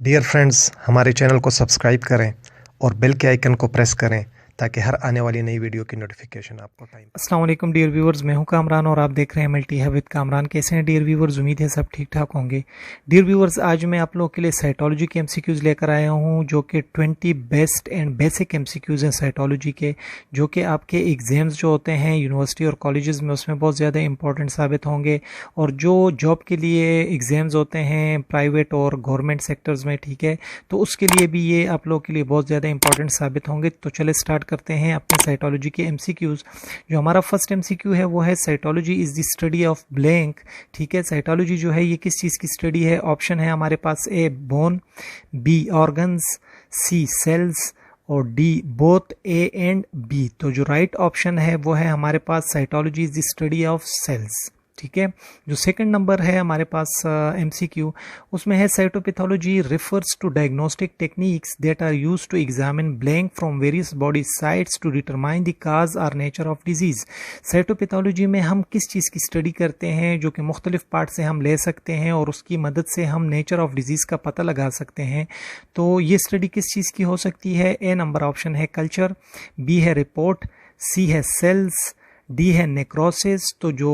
Dear friends, हमारे channel को subscribe करें और बेल के आइकन को प्रेस करें ताकि हर आने वाली नई वीडियो की नोटिफिकेशन आपको टाइम। अस्सलाम वालेकुम डियर व्यूवर्स, मैं हूं कामरान और आप देख रहे हैं MLT है विद कामरान। कैसे हैं डियर व्यूवर्स? उम्मीद है सब ठीक ठाक होंगे। डियर व्यूवर्स, आज मैं आप लोगों के लिए साइटोलॉजी के MCQs लेकर आया हूं जो कि 20 बेस्ट एंड बेसिक MCQs हैं साइटोलॉजी के, जो कि आपके एग्जाम्स जो होते हैं यूनिवर्सिटी और कॉलेजेस में उसमें बहुत ज़्यादा इंपॉर्टेंट साबित होंगे, और जो जॉब के लिए एग्ज़ाम्स होते हैं प्राइवेट और गवर्नमेंट सेक्टर्स में, ठीक है, तो उसके लिए भी ये आप लोगों के लिए बहुत ज़्यादा इंपॉर्टेंट साबित होंगे। तो चले स्टार्ट करते हैं अपने साइटोलॉजी के MCQs। जो हमारा फर्स्ट MCQ है वो है cytology is the study of blank. ठीक है, साइटोलॉजी जो है ये किस चीज़ की स्टडी है? ऑप्शन है हमारे पास A bone, B organs, C cells और D both A and B. तो जो राइट ऑप्शन है वो है हमारे पास cytology is the study of cells. ठीक है, जो सेकंड नंबर है हमारे पास MCQ, उसमें है cytopathology refers to diagnostic techniques that are used to examine blank from various body sites to determine the cause और नेचर ऑफ डिजीज। साइटोपैथोलॉजी में हम किस चीज़ की स्टडी करते हैं जो कि मुख्तलिफ पार्ट से हम ले सकते हैं और उसकी मदद से हम नेचर ऑफ डिजीज़ का पता लगा सकते हैं। तो ये स्टडी किस चीज़ की हो सकती है? ए नंबर ऑप्शन है कल्चर, बी है रिपोर्ट, सी है सेल्स, डी है नेक्रोसिस। तो जो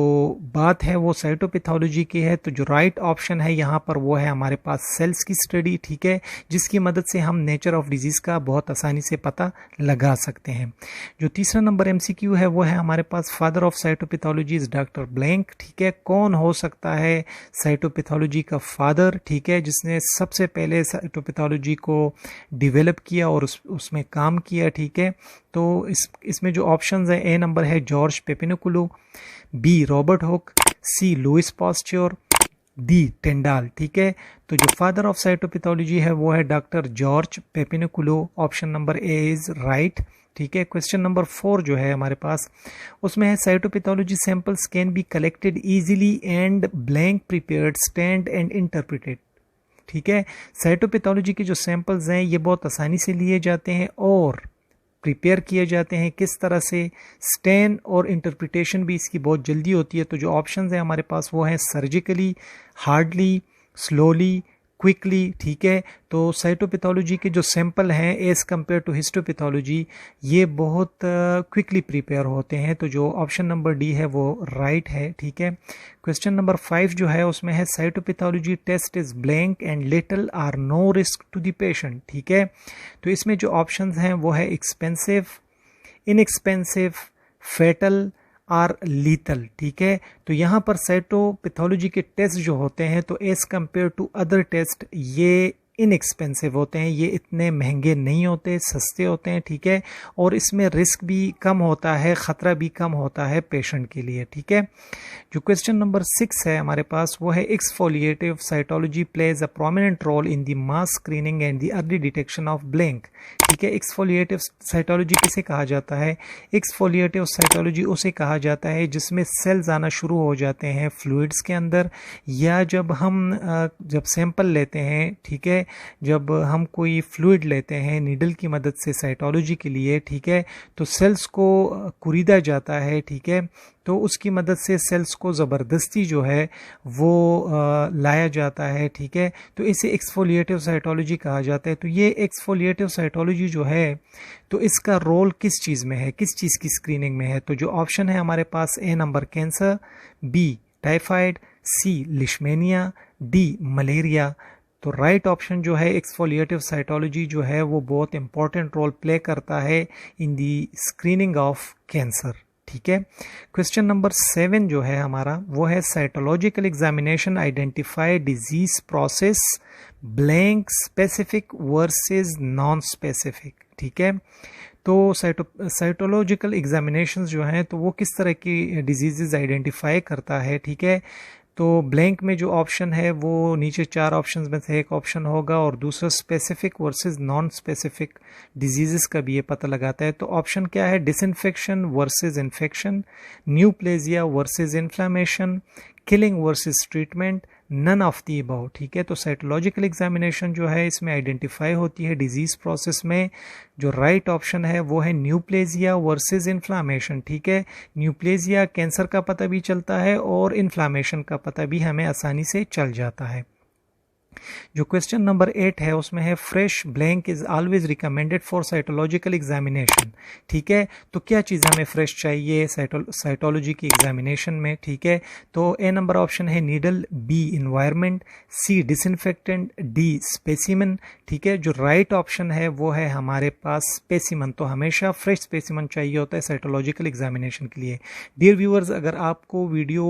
बात है वो साइटोपैथोलॉजी की है, तो जो राइट ऑप्शन है यहाँ पर वो है हमारे पास सेल्स की स्टडी। ठीक है, जिसकी मदद से हम नेचर ऑफ डिजीज़ का बहुत आसानी से पता लगा सकते हैं। जो तीसरा नंबर MCQ है वो है हमारे पास father of cytopathology is doctor blank. ठीक है, कौन हो सकता है साइटोपैथोलॉजी का फादर? ठीक है, जिसने सबसे पहले साइटोपैथोलॉजी को डिवेलप किया और उसमें काम किया। ठीक है, तो इसमें जो ऑप्शंस है, ए नंबर है जॉर्ज पेपिनिकुलू, बी रॉबर्ट हुक, सी लुइस पास्चर, डी टेंडाल। ठीक है, तो जो फादर ऑफ साइटोपैथोलॉजी है वो है doctor George Papanicolaou. Option number A is right. ठीक है, क्वेश्चन नंबर 4 जो है हमारे पास, उसमें है cytopathology samples can be collected easily and blank prepared stand and interpreted. ठीक है, साइटोपैथोलॉजी के जो सैंपल्स हैं ये बहुत आसानी से लिए जाते हैं और प्रिपेयर किए जाते हैं। किस तरह से? स्टैन और इंटरप्रिटेशन भी इसकी बहुत जल्दी होती है। तो जो ऑप्शंस हैं हमारे पास वो हैं सर्जिकली, हार्डली, स्लोली, क्विकली। ठीक है, तो साइटोपैथोलॉजी के जो सैंपल हैं एज कम्पेयर टू हिस्टोपैथोलॉजी ये बहुत क्विकली प्रिपेयर होते हैं। तो जो ऑप्शन नंबर डी है वो राइट है। ठीक है, क्वेश्चन नंबर 5 जो है उसमें है cytopathology test is blank and little or no risk to the patient. ठीक है, तो इसमें जो ऑप्शंस हैं वो है expensive, inexpensive, fatal or lethal. ठीक है, तो यहाँ पर साइटोपैथोलॉजी के टेस्ट जो होते हैं तो as compared to other test ये इनएक्सपेंसिव होते हैं, ये इतने महंगे नहीं होते, सस्ते होते हैं। ठीक है, और इसमें रिस्क भी कम होता है, ख़तरा भी कम होता है पेशेंट के लिए। ठीक है, जो क्वेश्चन नंबर 6 है हमारे पास वो है exfoliative cytology plays a prominent role in the mass screening and the early detection of blank. ठीक है, एक्सफोलिएटिव साइटोलॉजी किसे कहा जाता है? एक्सफोलिएटिव साइटोलॉजी उसे कहा जाता है जिसमें सेल्स आना शुरू हो जाते हैं फ्लूइड्स के अंदर, या जब सैंपल लेते हैं, ठीक है, जब हम कोई फ्लूइड लेते हैं नीडल की मदद से साइटोलॉजी के लिए, ठीक है, तो सेल्स को कुरीदा जाता है। ठीक है, तो उसकी मदद से सेल्स को ज़बरदस्ती जो है वो लाया जाता है। ठीक है, तो इसे एक्सफोलिएटिव साइटोलॉजी कहा जाता है। तो ये एक्सफोलिएटिव साइटोलॉजी जो है तो इसका रोल किस चीज़ में है, किस चीज़ की स्क्रीनिंग में है? तो जो ऑप्शन है हमारे पास, A number cancer, B typhoid, C लिशमेनिया, D malaria. तो राइट ऑप्शन जो है एक्सफोलिएटिव साइटोलॉजी जो है वो बहुत इंपॉर्टेंट रोल प्ले करता है इन दी स्क्रीनिंग ऑफ कैंसर। ठीक है, क्वेश्चन नंबर 7 जो है हमारा वो है cytological examination identify disease process blank specific versus non specific. ठीक है, तो साइटोलॉजिकल एग्जामिनेशंस जो हैं तो वो किस तरह की डिजीजेज आइडेंटिफाई करता है? ठीक है, तो ब्लैंक में जो ऑप्शन है वो नीचे 4 ऑप्शंस में से एक ऑप्शन होगा और दूसरा specific versus non specific diseases का भी ये पता लगाता है। तो ऑप्शन क्या है? Disinfection versus infection, neoplasia versus inflammation, killing versus treatment, none of the above. ठीक है, तो साइटोलॉजिकल एग्जामिनेशन जो है इसमें आइडेंटिफाई होती है डिजीज प्रोसेस में। जो राइट ऑप्शन है वो है न्यूप्लेजिया वर्सेस इन्फ्लामेशन। ठीक है, न्यूप्लेजिया कैंसर का पता भी चलता है और इन्फ्लामेशन का पता भी हमें आसानी से चल जाता है। जो क्वेश्चन नंबर 8 है उसमें है fresh blank is always recommended for cytological examination. ठीक है, तो क्या चीज़ हमें फ्रेश चाहिए साइटोलॉजी की एग्जामिनेशन में। ठीक है, तो ए नंबर ऑप्शन है नीडल, बी इन्वायरमेंट, सी डिसइंफेक्टेंट, डी स्पेसिमन। ठीक है, जो राइट ऑप्शन है वो है हमारे पास स्पेसिमन। तो हमेशा फ्रेश स्पेसिमन चाहिए होता है साइटोलॉजिकल एग्जामिनेशन के लिए। डियर व्यूअर्स, अगर आपको वीडियो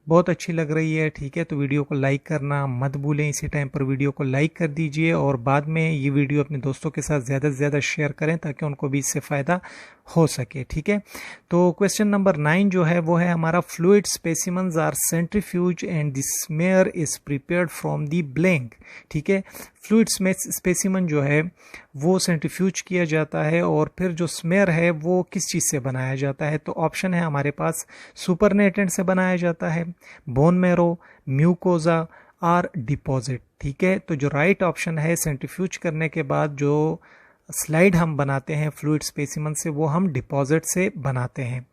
बहुत अच्छी लग रही है, ठीक है, तो वीडियो को लाइक करना मत भूलें। इसी टाइम पर वीडियो को लाइक कर दीजिए और बाद में ये वीडियो अपने दोस्तों के साथ ज़्यादा से ज़्यादा शेयर करें ताकि उनको भी इससे फ़ायदा हो सके। ठीक है, तो क्वेश्चन नंबर 9 जो है वो है हमारा fluid specimens are centrifuge and the smear is prepared from the blank. ठीक है, फ्लूइड स्पेसिमन जो है वो सेंट्रीफ्यूज किया जाता है और फिर जो स्मेयर है वो किस चीज़ से बनाया जाता है। तो ऑप्शन है हमारे पास सुपरनेटेंट से बनाया जाता है, बोन मैरो, म्यूकोजा और डिपॉजिट। ठीक है, तो जो राइट ऑप्शन है सेंट्रीफ्यूज करने के बाद जो स्लाइड हम बनाते हैं फ्लूइड स्पेसिमन से वो हम डिपॉजिट से बनाते हैं।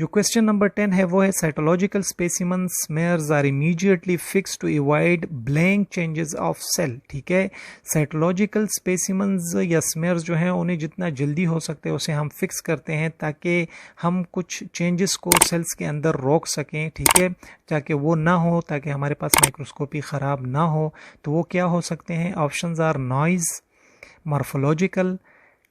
जो क्वेश्चन नंबर 10 है वो है cytological specimen smears are immediately fix to avoid blank changes of cell. ठीक है, साइटोलॉजिकल स्पेसिमन्स या स्मेयर्स जो हैं उन्हें जितना जल्दी हो सकते हैं उसे हम फिक्स करते हैं ताकि हम कुछ चेंजेस को सेल्स के अंदर रोक सकें। ठीक है, ताकि वो ना हो, ताकि हमारे पास माइक्रोस्कोपी ख़राब ना हो। तो वो क्या हो सकते हैं? Options are noise, morphological,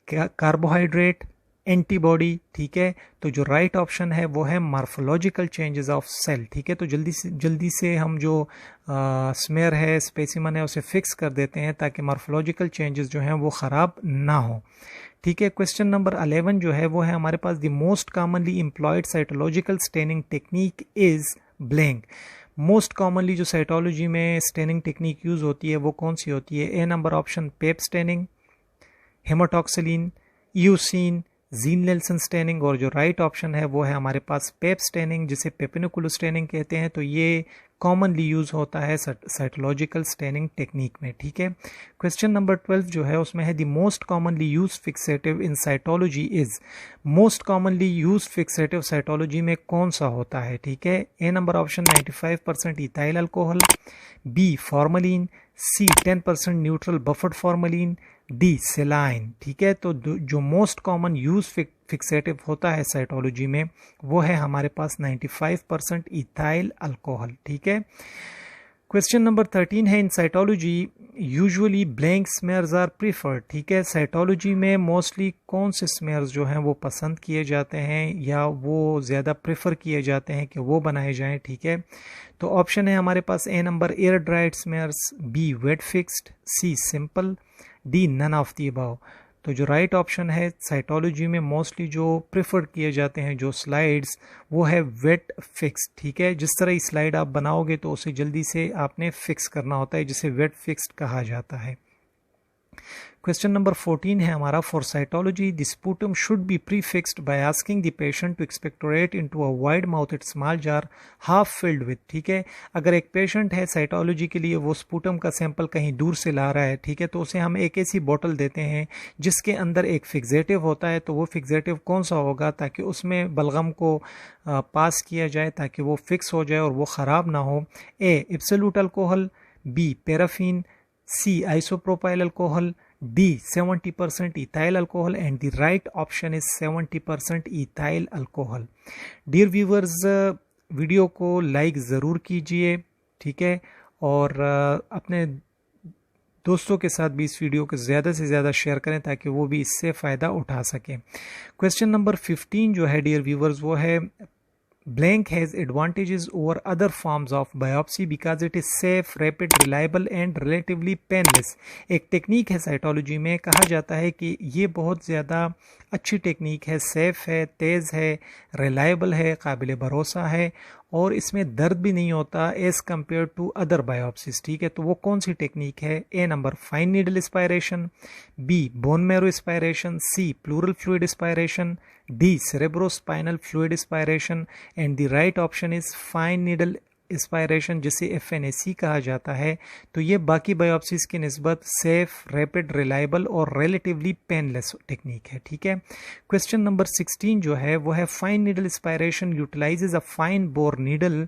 carbohydrate, antibody. ठीक है, तो जो राइट ऑप्शन है वो है मॉर्फोलॉजिकल चेंजेस ऑफ सेल। ठीक है, तो जल्दी से हम जो स्मेयर है, स्पेसिमन है, उसे फिक्स कर देते हैं ताकि मॉर्फोलॉजिकल चेंजेस जो हैं वो ख़राब ना हो। ठीक है, क्वेश्चन नंबर 11 जो है वो है हमारे पास the most commonly employed cytological staining technique is blank. Most commonly जो साइटोलॉजी में स्टेनिंग टेक्निक यूज़ होती है वो कौन सी होती है? A number option Pap staining, haematoxylin, eosin, Ziehl Neelsen staining, और जो राइट ऑप्शन है वो है हमारे पास पेप स्टेनिंग जिसे पेपिनिकुलर स्टेनिंग कहते हैं। तो ये कॉमनली यूज़ होता है साइटोलॉजिकल स्टेनिंग टेक्निक में। ठीक है, क्वेश्चन नंबर 12 जो है उसमें है the most commonly use fixative in cytology is. Most commonly use fixative cytology में कौन सा होता है? ठीक है, A number option 95% ethyl alcohol, B formalin, C 10% neutral buffered formalin, D saline. ठीक है, तो जो मोस्ट कॉमन यूज फिक्सेटिव होता है साइटोलॉजी में वो है हमारे पास 95% इथाइल अल्कोहल। ठीक है, क्वेश्चन नंबर 13 है in cytology usually blank smears are preferred. ठीक है, साइटोलॉजी में मोस्टली कौन से स्मेयर्स जो हैं वो पसंद किए जाते हैं या वो ज़्यादा प्रेफर किए जाते हैं कि वो बनाए जाएं। ठीक है, तो ऑप्शन है हमारे पास A number air dried smears, B wet fixed, C simple, D none of the above. तो जो राइट ऑप्शन है साइटोलॉजी में मोस्टली जो प्रेफर किए जाते हैं जो स्लाइड्स वो है वेट फिक्स। ठीक है, जिस तरह ही स्लाइड आप बनाओगे तो उसे जल्दी से आपने फिक्स करना होता है जिसे वेट फिक्स्ड कहा जाता है। क्वेश्चन नंबर 14 है हमारा for cytology the sputum should be prefixed by asking the patient to expectorate into a wide mouthed small jar half filled with. ठीक है, अगर एक पेशेंट है साइटोलॉजी के लिए वो स्पूटम का सैंपल कहीं दूर से ला रहा है, ठीक है, तो उसे हम एक ऐसी बोतल देते हैं जिसके अंदर एक फिक्सेटिव होता है। तो वो फिक्सेटिव कौन सा होगा ताकि उसमें बलगम को पास किया जाए ताकि वो फिक्स हो जाए और वो ख़राब ना हो? ए absolute alcohol, B paraffin, C isopropyl alcohol, D 70% ethyl alcohol, and the right option is 70% ethyl alcohol. Dear viewers, video को लाइक ज़रूर कीजिए। ठीक है, और अपने दोस्तों के साथ भी इस वीडियो को ज़्यादा से ज़्यादा शेयर करें ताकि वो भी इससे फ़ायदा उठा सकें। क्वेश्चन नंबर 15 जो है डियर व्यूवर्स वो है Blank has advantages over other forms of biopsy because it is safe, rapid, reliable and relatively painless. एक टेक्निक है साइटोलॉजी में, कहा जाता है कि ये बहुत ज़्यादा अच्छी टेक्निक है, सेफ़ है, तेज़ है, रिलायबल है, काबिल भरोसा है और इसमें दर्द भी नहीं होता as compare to other biopsies. ठीक है, तो वो कौन सी टेक्निक है? A number fine needle aspiration, B bone marrow aspiration, C pleural fluid aspiration, D cerebrospinal fluid aspiration, and the right option is fine needle aspiration जिसे FNAC कहा जाता है। तो ये बाकी बायोप्सीज की निस्बत सेफ, रैपिड, रिलायबल और रिलेटिवली पेनलेस टेक्निक है। ठीक है, क्वेश्चन नंबर 16 जो है वो है fine needle aspiration utilises a fine bore needle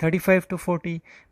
35 to 40,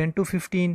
10 to 15,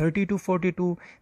30 to 42.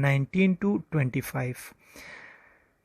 19 to 25.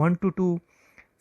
1 to 2,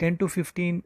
10 to 15,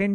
10